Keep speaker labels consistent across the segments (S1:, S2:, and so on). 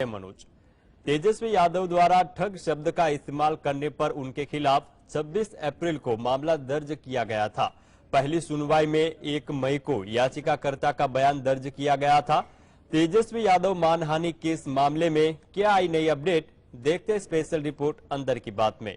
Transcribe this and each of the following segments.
S1: मनोज। तेजस्वी यादव द्वारा ठग शब्द का इस्तेमाल करने पर उनके खिलाफ 26 अप्रैल को मामला दर्ज किया गया था। पहली सुनवाई में 1 मई को याचिकाकर्ता का बयान दर्ज किया गया था। तेजस्वी यादव मानहानि केस मामले में क्या आई नई अपडेट, देखते स्पेशल रिपोर्ट अंदर की बात में।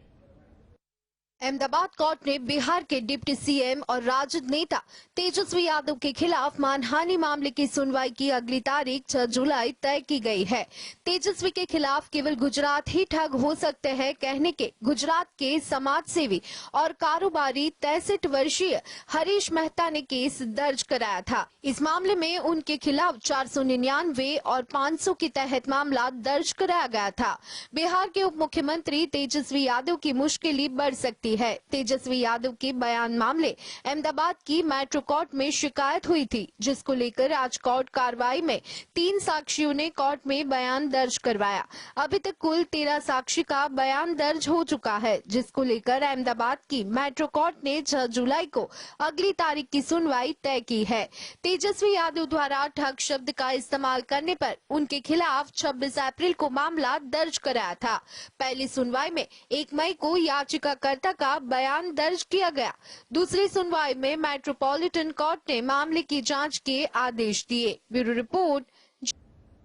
S2: अहमदाबाद कोर्ट ने बिहार के डिप्टी सीएम और राजद नेता तेजस्वी यादव के खिलाफ मानहानि मामले की सुनवाई की अगली तारीख 6 जुलाई तय की गई है। तेजस्वी के खिलाफ केवल गुजरात ही ठग हो सकते हैं कहने के गुजरात के समाज सेवी और कारोबारी 63 वर्षीय हरीश मेहता ने केस दर्ज कराया था। इस मामले में उनके खिलाफ 499 और 500 के तहत मामला दर्ज कराया गया था। बिहार के उप मुख्यमंत्री तेजस्वी यादव की मुश्किल बढ़ सकती है। तेजस्वी यादव के बयान मामले अहमदाबाद की मेट्रो कोर्ट में शिकायत हुई थी, जिसको लेकर आज कोर्ट कार्रवाई में 3 साक्षियों ने कोर्ट में बयान दर्ज करवाया। अभी तक कुल 13 साक्षी का बयान दर्ज हो चुका है, जिसको लेकर अहमदाबाद की मेट्रो कोर्ट ने 6 जुलाई को अगली तारीख की सुनवाई तय की है। तेजस्वी यादव द्वारा ठग शब्द का इस्तेमाल करने पर उनके खिलाफ 26 अप्रैल को मामला दर्ज कराया था। पहली सुनवाई में 1 मई को याचिकाकर्ता का बयान दर्ज किया गया। दूसरी सुनवाई में मेट्रोपॉलिटन कोर्ट ने मामले की जांच के आदेश दिए। Bureau report.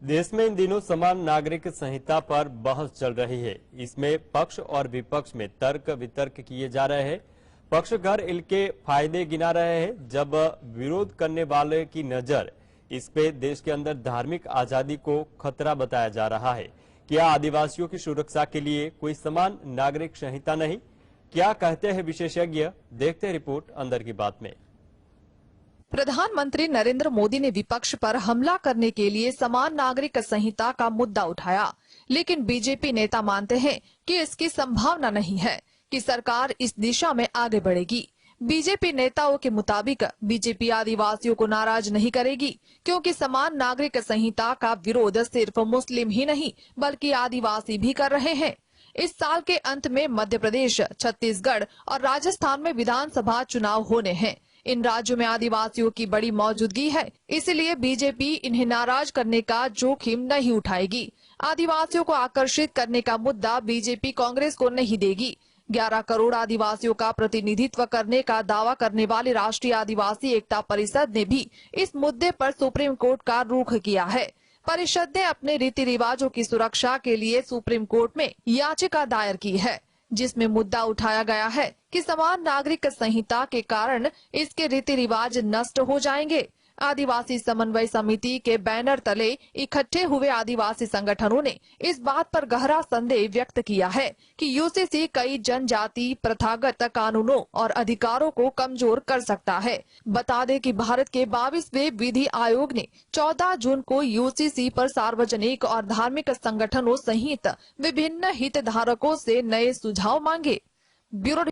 S1: देश में इन दिनों समान नागरिक संहिता पर बहस चल रही है। इसमें पक्ष और विपक्ष में तर्क वितर्क किए जा रहे हैं। पक्षकार इनके फायदे गिना रहे हैं, जब विरोध करने वाले की नजर इस पे देश के अंदर धार्मिक आजादी को खतरा बताया जा रहा है। क्या आदिवासियों की सुरक्षा के लिए कोई समान नागरिक संहिता नहीं? क्या कहते हैं विशेषज्ञ, देखते हैं रिपोर्ट अंदर की बात में।
S3: प्रधानमंत्री नरेंद्र मोदी ने विपक्ष पर हमला करने के लिए समान नागरिक संहिता का मुद्दा उठाया, लेकिन बीजेपी नेता मानते हैं कि इसकी संभावना नहीं है कि सरकार इस दिशा में आगे बढ़ेगी। बीजेपी नेताओं के मुताबिक बीजेपी आदिवासियों को नाराज नहीं करेगी, क्योंकि समान नागरिक संहिता का विरोध सिर्फ मुस्लिम ही नहीं बल्कि आदिवासी भी कर रहे हैं। इस साल के अंत में मध्य प्रदेश, छत्तीसगढ़ और राजस्थान में विधानसभा चुनाव होने हैं। इन राज्यों में आदिवासियों की बड़ी मौजूदगी है, इसलिए बीजेपी इन्हें नाराज करने का जोखिम नहीं उठाएगी। आदिवासियों को आकर्षित करने का मुद्दा बीजेपी कांग्रेस को नहीं देगी। 11 करोड़ आदिवासियों का प्रतिनिधित्व करने का दावा करने वाले राष्ट्रीय आदिवासी एकता परिषद ने भी इस मुद्दे पर सुप्रीम कोर्ट का रुख किया है। परिषद ने अपने रीति रिवाजों की सुरक्षा के लिए सुप्रीम कोर्ट में याचिका दायर की है, जिसमें मुद्दा उठाया गया है कि समान नागरिक संहिता के कारण इसके रीति रिवाज नष्ट हो जाएंगे। आदिवासी समन्वय समिति के बैनर तले इकट्ठे हुए आदिवासी संगठनों ने इस बात पर गहरा संदेह व्यक्त किया है कि यूसीसी कई जनजाति प्रथागत कानूनों और अधिकारों को कमजोर कर सकता है। बता दें कि भारत के 22वें विधि आयोग ने 14 जून को यूसीसी पर सार्वजनिक और धार्मिक संगठनों सहित विभिन्न हितधारकों से नए सुझाव मांगे। ब्यूरो।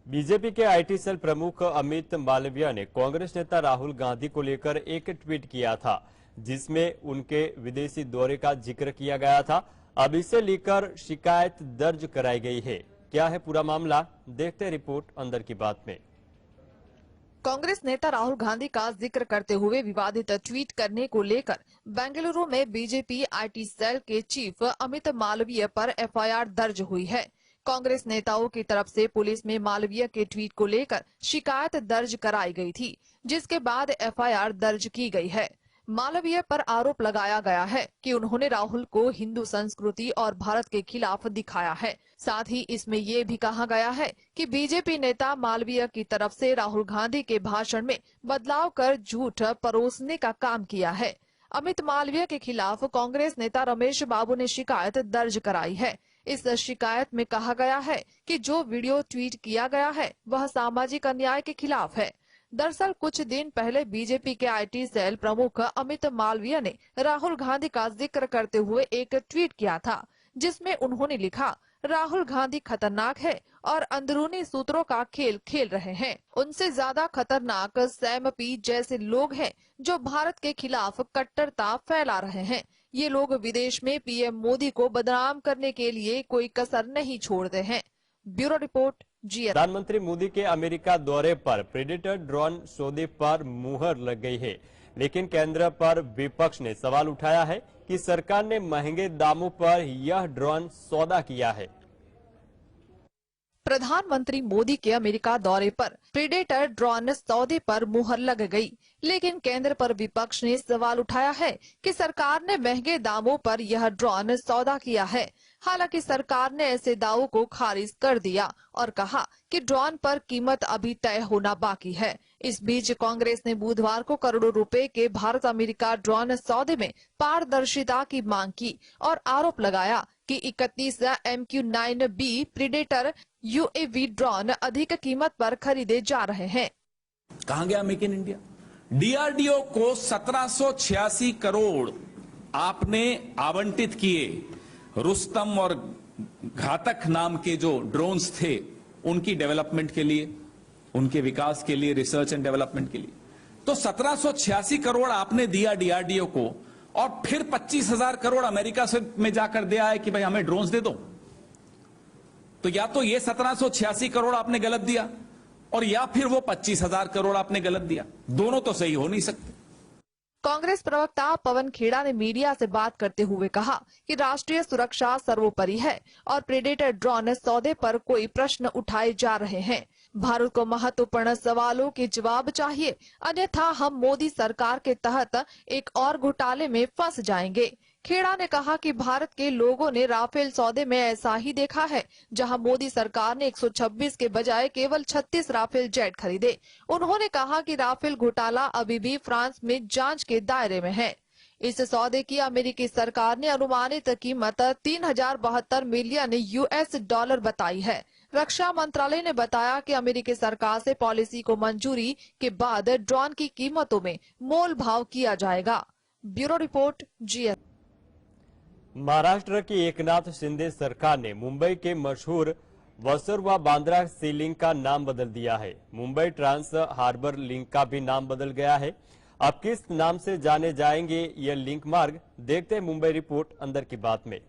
S1: बीजेपी के आईटी सेल प्रमुख अमित मालविया ने कांग्रेस नेता राहुल गांधी को लेकर एक ट्वीट किया था, जिसमें उनके विदेशी दौरे का जिक्र किया गया था। अब इसे लेकर शिकायत दर्ज कराई गई है। क्या है पूरा मामला, देखते हैं रिपोर्ट अंदर की बात में।
S3: कांग्रेस नेता राहुल गांधी का जिक्र करते हुए विवादित ट्वीट करने को लेकर बेंगलुरु में बीजेपी आईटी सेल के चीफ अमित मालवीय पर एफआईआर दर्ज हुई है। कांग्रेस नेताओं की तरफ से पुलिस में मालवीय के ट्वीट को लेकर शिकायत दर्ज कराई गई थी, जिसके बाद एफआईआर दर्ज की गई है। मालवीय पर आरोप लगाया गया है कि उन्होंने राहुल को हिंदू संस्कृति और भारत के खिलाफ दिखाया है। साथ ही इसमें ये भी कहा गया है कि बीजेपी नेता मालवीय की तरफ से राहुल गांधी के भाषण में बदलाव कर झूठ परोसने का काम किया है। अमित मालवीय के खिलाफ कांग्रेस नेता रमेश बाबू ने शिकायत दर्ज कराई है। इस शिकायत में कहा गया है कि जो वीडियो ट्वीट किया गया है वह सामाजिक अन्याय के खिलाफ है। दरअसल कुछ दिन पहले बीजेपी के आईटी सेल प्रमुख अमित मालवीय ने राहुल गांधी का जिक्र करते हुए एक ट्वीट किया था, जिसमें उन्होंने लिखा, राहुल गांधी खतरनाक है और अंदरूनी सूत्रों का खेल खेल रहे हैं। उनसे ज्यादा खतरनाक सैम पी जैसे लोग हैं जो भारत के खिलाफ कट्टरता फैला रहे हैं। ये लोग विदेश में पीएम मोदी को बदनाम करने के लिए कोई कसर नहीं छोड़ते हैं। Bureau report. प्रधानमंत्री
S1: मोदी के अमेरिका दौरे पर प्रेडेटर ड्रोन सौदे पर मुहर लग गई है। लेकिन केंद्र पर विपक्ष ने सवाल उठाया है कि सरकार ने महंगे दामों पर यह ड्रोन सौदा किया है।
S3: प्रधानमंत्री मोदी के अमेरिका दौरे पर प्रीडेटर ड्रोन सौदे पर मुहर लग गई, लेकिन केंद्र पर विपक्ष ने सवाल उठाया है कि सरकार ने महंगे दामों पर यह ड्रोन सौदा किया है। हालांकि सरकार ने ऐसे दावों को खारिज कर दिया और कहा कि ड्रोन पर कीमत अभी तय होना बाकी है। इस बीच कांग्रेस ने बुधवार को करोड़ों रुपए के भारत अमेरिका ड्रोन सौदे में पारदर्शिता की मांग की और आरोप लगाया कि 31 MQ-9B प्रीडेटर UAV ड्रोन अधिक कीमत पर खरीदे जा रहे हैं।
S4: कहां गया मेक इन इंडिया? DRDO को 1786 करोड़ आपने आवंटित किए रुस्तम और घातक नाम के जो ड्रोन्स थे उनकी डेवलपमेंट के लिए, उनके विकास के लिए, रिसर्च एंड डेवलपमेंट के लिए। तो 1786 करोड़ आपने दिया DRDO को और फिर 25,000 करोड़ अमेरिका से में जाकर दिया है कि भाई हमें ड्रोन्स दे दो। तो या तो ये 1786 करोड़ आपने गलत दिया और या फिर वो 25,000 करोड़ आपने गलत दिया। दोनों तो सही हो नहीं सकते।
S3: कांग्रेस प्रवक्ता पवन खेड़ा ने मीडिया से बात करते हुए कहा कि राष्ट्रीय सुरक्षा सर्वोपरि है और प्रेडेटर ड्रोन सौदे पर कोई प्रश्न उठाए जा रहे हैं। भारत को महत्वपूर्ण सवालों के जवाब चाहिए, अन्यथा हम मोदी सरकार के तहत एक और घोटाले में फंस जाएंगे। खेड़ा ने कहा कि भारत के लोगों ने राफेल सौदे में ऐसा ही देखा है, जहां मोदी सरकार ने 126 के बजाय केवल 36 राफेल जेट खरीदे। उन्होंने कहा कि राफेल घोटाला अभी भी फ्रांस में जांच के दायरे में है। इस सौदे की अमेरिकी सरकार ने अनुमानित कीमत 3072 मिलियन US$ बताई है। रक्षा मंत्रालय ने बताया कि अमेरिकी सरकार से पॉलिसी को मंजूरी के बाद ड्रोन की कीमतों में मोल भाव किया जाएगा। Bureau report GS।
S1: महाराष्ट्र की एकनाथ शिंदे सरकार ने मुंबई के मशहूर वसुरवा बांद्रा सी लिंक का नाम बदल दिया है। मुंबई ट्रांस हार्बर लिंक का भी नाम बदल गया है। अब किस नाम से जाने जाएंगे ये लिंक मार्ग, देखते हैं मुंबई रिपोर्ट अंदर की बात में।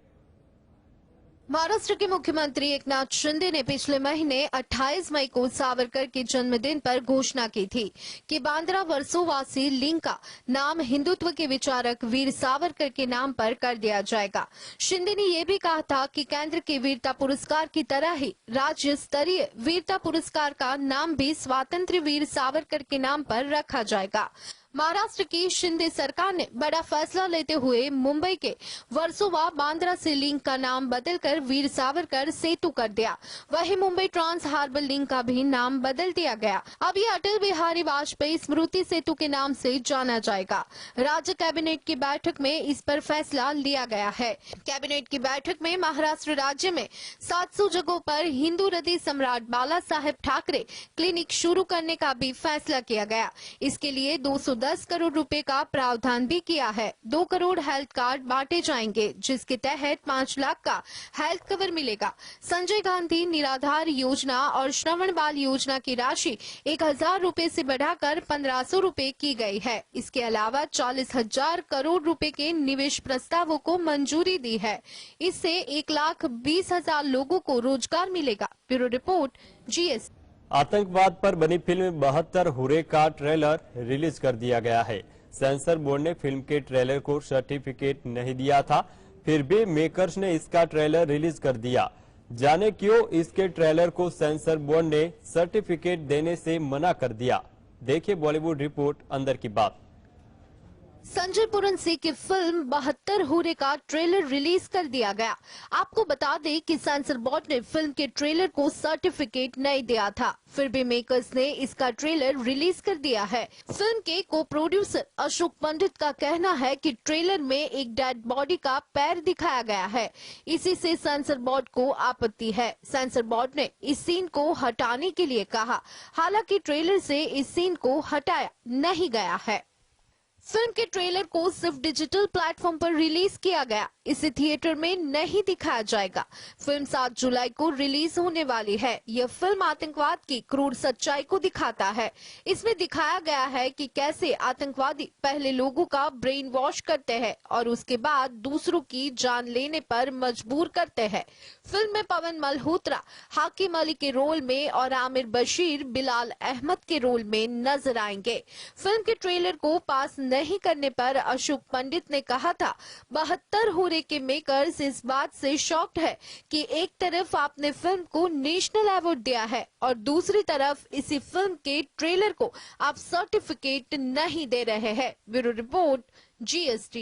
S2: महाराष्ट्र के मुख्यमंत्री एकनाथ शिंदे ने पिछले महीने 28 मई को सावरकर के जन्मदिन पर घोषणा की थी कि बांद्रा वर्सोवासी लिंक का नाम हिंदुत्व के विचारक वीर सावरकर के नाम पर कर दिया जाएगा। शिंदे ने यह भी कहा था कि केंद्र के वीरता पुरस्कार की तरह ही राज्य स्तरीय वीरता पुरस्कार का नाम भी स्वातंत्र्य वीर सावरकर के नाम पर रखा जाएगा। महाराष्ट्र की शिंदे सरकार ने बड़ा फैसला लेते हुए मुंबई के वर्सोवा बांद्रा से लिंक का नाम बदलकर वीर सावरकर सेतु कर दिया। वहीं मुंबई ट्रांस हार्बर लिंक का भी नाम बदल दिया गया। अब ये अटल बिहारी वाजपेयी स्मृति सेतु के नाम से जाना जाएगा। राज्य कैबिनेट की बैठक में इस पर फैसला लिया गया है। कैबिनेट की बैठक में महाराष्ट्र राज्य में 700 जगहों पर हिंदू हृदय सम्राट बाला साहेब ठाकरे क्लिनिक शुरू करने का भी फैसला किया गया। इसके लिए 210 करोड़ रुपए का प्रावधान भी किया है। 2 करोड़ हेल्थ कार्ड बांटे जाएंगे, जिसके तहत 5 लाख का हेल्थ कवर मिलेगा। संजय गांधी निराधार योजना और श्रवण बाल योजना की राशि 1000 रुपए से बढ़ाकर 1500 रुपए की गई है। इसके अलावा 40,000 करोड़ रुपए के निवेश प्रस्तावों को मंजूरी दी है। इससे 1,20,000 लोगों को रोजगार मिलेगा। Bureau report GS।
S1: आतंकवाद पर बनी फिल्म 72 हुर्रे का ट्रेलर रिलीज कर दिया गया है। सेंसर बोर्ड ने फिल्म के ट्रेलर को सर्टिफिकेट नहीं दिया था, फिर भी मेकर्स ने इसका ट्रेलर रिलीज कर दिया। जाने क्यों इसके ट्रेलर को सेंसर बोर्ड ने सर्टिफिकेट देने से मना कर दिया, देखिए बॉलीवुड रिपोर्ट अंदर की बात।
S2: संजय पुरंसी की फिल्म 72 हुर्रे का ट्रेलर रिलीज कर दिया गया। आपको बता दें कि सेंसर बोर्ड ने फिल्म के ट्रेलर को सर्टिफिकेट नहीं दिया था, फिर भी मेकर्स ने इसका ट्रेलर रिलीज कर दिया है। फिल्म के को प्रोड्यूसर अशोक पंडित का कहना है कि ट्रेलर में एक डेड बॉडी का पैर दिखाया गया है। इसी से सेंसर बोर्ड को आपत्ति है। सेंसर बोर्ड ने इस सीन को हटाने के लिए कहा, हालांकि ट्रेलर से इस सीन को हटाया नहीं गया है। फिल्म के ट्रेलर को सिर्फ डिजिटल प्लेटफॉर्म पर रिलीज किया गया। इसे थिएटर में नहीं दिखाया जाएगा। फिल्म 7 जुलाई को रिलीज होने वाली है। यह फिल्म आतंकवाद की क्रूर सच्चाई को दिखाता है। इसमें दिखाया गया है कि कैसे आतंकवादी पहले लोगों का ब्रेन वॉश करते हैं और उसके बाद दूसरों की जान लेने पर मजबूर करते हैं। फिल्म में पवन मल्होत्रा हाकिम अली के रोल में और आमिर बशीर बिलाल अहमद के रोल में नजर आएंगे। फिल्म के ट्रेलर को पास नहीं करने पर अशोक पंडित ने कहा था, 72 होरे के मेकर्स इस बात से शॉक्ड है कि एक तरफ आपने फिल्म को नेशनल अवार्ड दिया है और दूसरी तरफ इसी फिल्म के ट्रेलर को आप सर्टिफिकेट नहीं दे रहे हैं। Bureau report, GST।